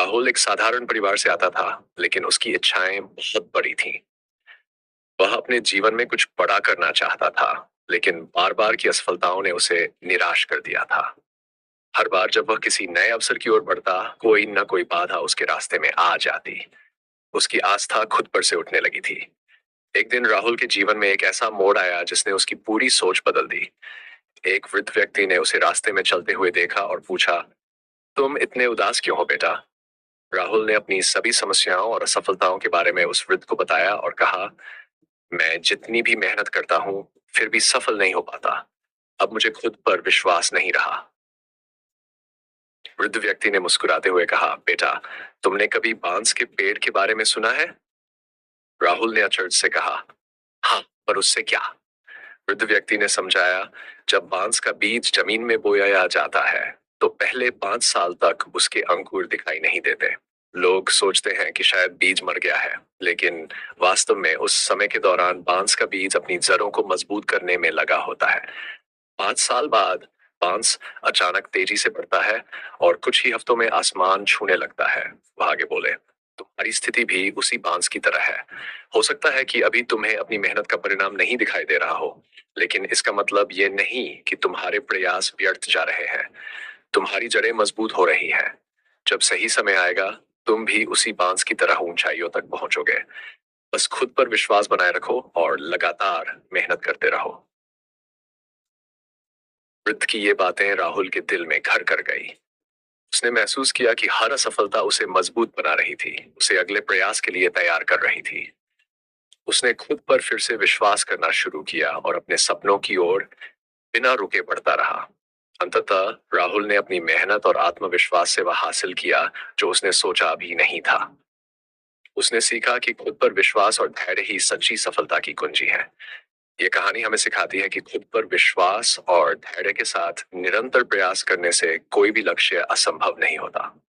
राहुल एक साधारण परिवार से आता था, लेकिन उसकी इच्छाएं बहुत बड़ी थीं। वह अपने जीवन में कुछ बड़ा करना चाहता था, लेकिन बार-बार की असफलताओं ने उसे निराश कर दिया था। हर बार जब वह किसी नए अवसर की ओर बढ़ता, कोई न कोई बाधा उसके रास्ते में आ जाती। उसकी आस्था खुद पर से उठने लगी थी। एक दिन राहुल के जीवन में एक ऐसा मोड़ आया जिसने उसकी पूरी सोच बदल दी। एक वृद्ध व्यक्ति ने उसे रास्ते में चलते हुए देखा और पूछा, "तुम इतने उदास क्यों हो बेटा?" राहुल ने अपनी सभी समस्याओं और असफलताओं के बारे में उस वृद्ध को बताया और कहा, मैं जितनी भी मेहनत करता हूँ, फिर भी सफल नहीं हो पाता। अब मुझे खुद पर विश्वास नहीं रहा। वृद्ध व्यक्ति ने मुस्कुराते हुए कहा, बेटा, तुमने कभी बांस के पेड़ के बारे में सुना है? राहुल ने अचरज से कहा, हाँ, पर उससे क्या? वृद्ध व्यक्ति ने समझाया, जब बांस का बीज जमीन में बोया जाता है, तो पहले 5 साल तक उसके अंकुर दिखाई नहीं देते। लोग सोचते हैं कि शायद बीज मर गया है, लेकिन वास्तव में उस समय के दौरान बांस का बीज अपनी जड़ों को मजबूत करने में लगा होता है। 5 साल बाद बांस अचानक तेजी से बढ़ता है और कुछ ही हफ्तों में आसमान छूने लगता है। वह आगे बोले, तुम्हारी स्थिति भी उसी बांस की तरह है। हो सकता है कि अभी तुम्हें अपनी मेहनत का परिणाम नहीं दिखाई दे रहा हो, लेकिन इसका मतलब ये नहीं कि तुम्हारे प्रयास व्यर्थ जा रहे हैं। तुम्हारी जड़ें मजबूत हो रही हैं। जब सही समय आएगा, तुम भी उसी बांस की तरह ऊंचाइयों तक पहुंचोगे। बस खुद पर विश्वास बनाए रखो और लगातार मेहनत करते रहो। वृद्ध की ये बातें राहुल के दिल में घर कर गई। उसने महसूस किया कि हर असफलता उसे मजबूत बना रही थी, उसे अगले प्रयास के लिए तैयार कर रही थी। उसने खुद पर फिर से विश्वास करना शुरू किया और अपने सपनों की ओर बिना रुके बढ़ता रहा। अंततः राहुल ने अपनी मेहनत और आत्मविश्वास से वह हासिल किया जो उसने सोचा भी नहीं था। उसने सीखा कि खुद पर विश्वास और धैर्य ही सच्ची सफलता की कुंजी है। ये कहानी हमें सिखाती है कि खुद पर विश्वास और धैर्य के साथ निरंतर प्रयास करने से कोई भी लक्ष्य असंभव नहीं होता।